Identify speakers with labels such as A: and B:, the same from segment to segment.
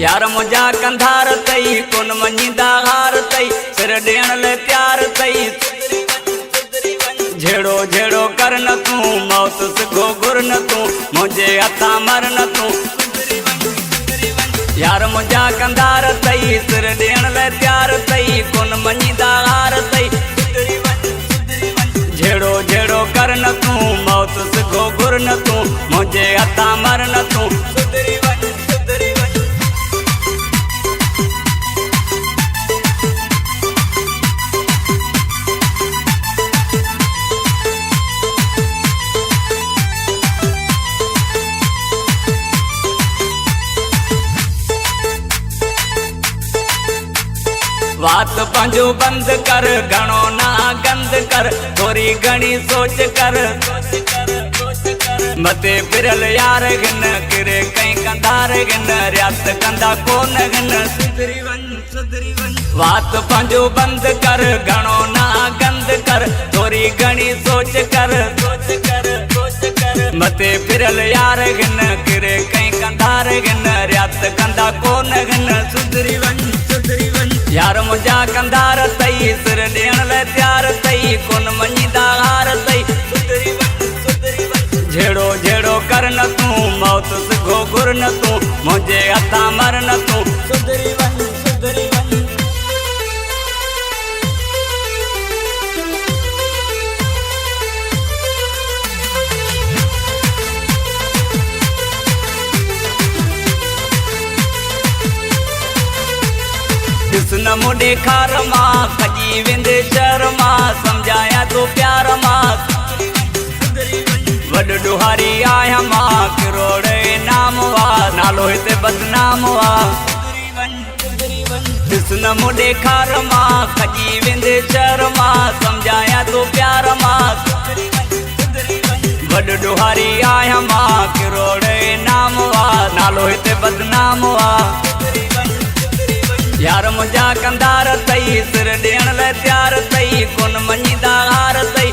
A: यार मुझा कंधार तई कोन मञीदा हार तई सिर ॾियण लाइ तयार तई झेड़ो झेड़ो कर न तूं मौत सिखो घुर न तूं मुंहिंजे हथां मर न तूं यार मुझा कंधार तई सिर ॾियण लाइ तयार तई कोन मञीदा हार तई झेड़ो झेड़ो कर न तूं मौत सिखो घुर न तूं मुंहिंजे हथां मर न तूं बात पंहिंजो बंद कर घणो ना गंद कर थोरी घणी सोच कर मथे फिरल यार गिन किरे कई कंधार गिन रियात कंदा कोन गिन बात पंहिंजो बंद कर घणो ना गंद कर थोरी घणी सोच कर मथे फिरल यार गिन किरे कई कंधार गिन रियात कंदा कोन गिन सुधरी वन यार मुझा कंधार तई सिर ॾियण लाइ तयार तई कोन मञीदा हार तई झेड़ो झेड़ो कर न तूं मौत सिखो घुर न तूं मुंहिंजे हथां मर न तूं सुधरी वन सुधरी वन न मुॾे खार मां कजी वेंदे शहर मां सम्झाया तो प्यार मां वॾो ॾुहारी आहियां मां किरोड़ नाम वा नालो हिते बदनाम वा ॾिस न मुॾे खार मां कजी वेंदे शहर मां सम्झाया तो प्यार मां वॾो ॾुहारी आहियां मां किरोड़ नाम वा नालो हिते बदनाम वा यार मुझा कंधार तई सिर ॾियण लाइ तयार तई कोन मञीदा हार तई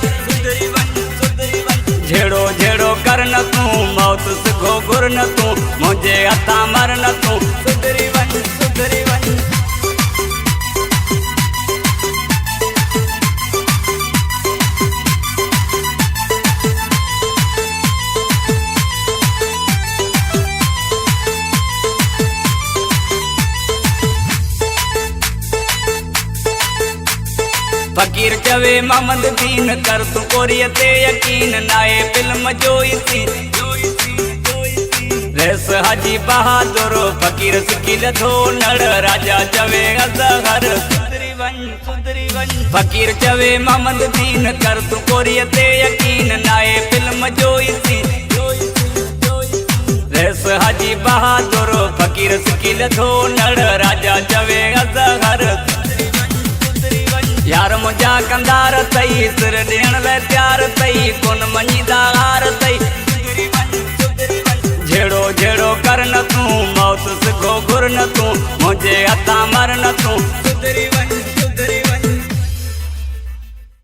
A: झेड़ो झेड़ो कर न तूं मौत सिखो घुर न तूं मुंहिंजे हथां मर न तूं सुधरी वन सुधरी वन फकीर चवे मोहम्मद दीन कर तू कोरिय ते यकीन नाए फिल्म जोई सी रेस हाजी बहादुर फकीर सिकिल थो नड़ राजा चवे अज़हर फकीर चवे मोहम्मद दीन कर तू कोरिय ते यकीन नाए फिल्म जोई सी रेस हाजी बहादुर फकीर सिकिल थो नड़ राजा चवे अज़हर यार मुझा कंधार तई सिर ॾियण लाइ तयार तई कोन मञीदा हार तई झेड़ो झेड़ो कर न तूं मौत सिखो घुर न तूं मुंहिंजे हथां मर न तूं सुधरी वन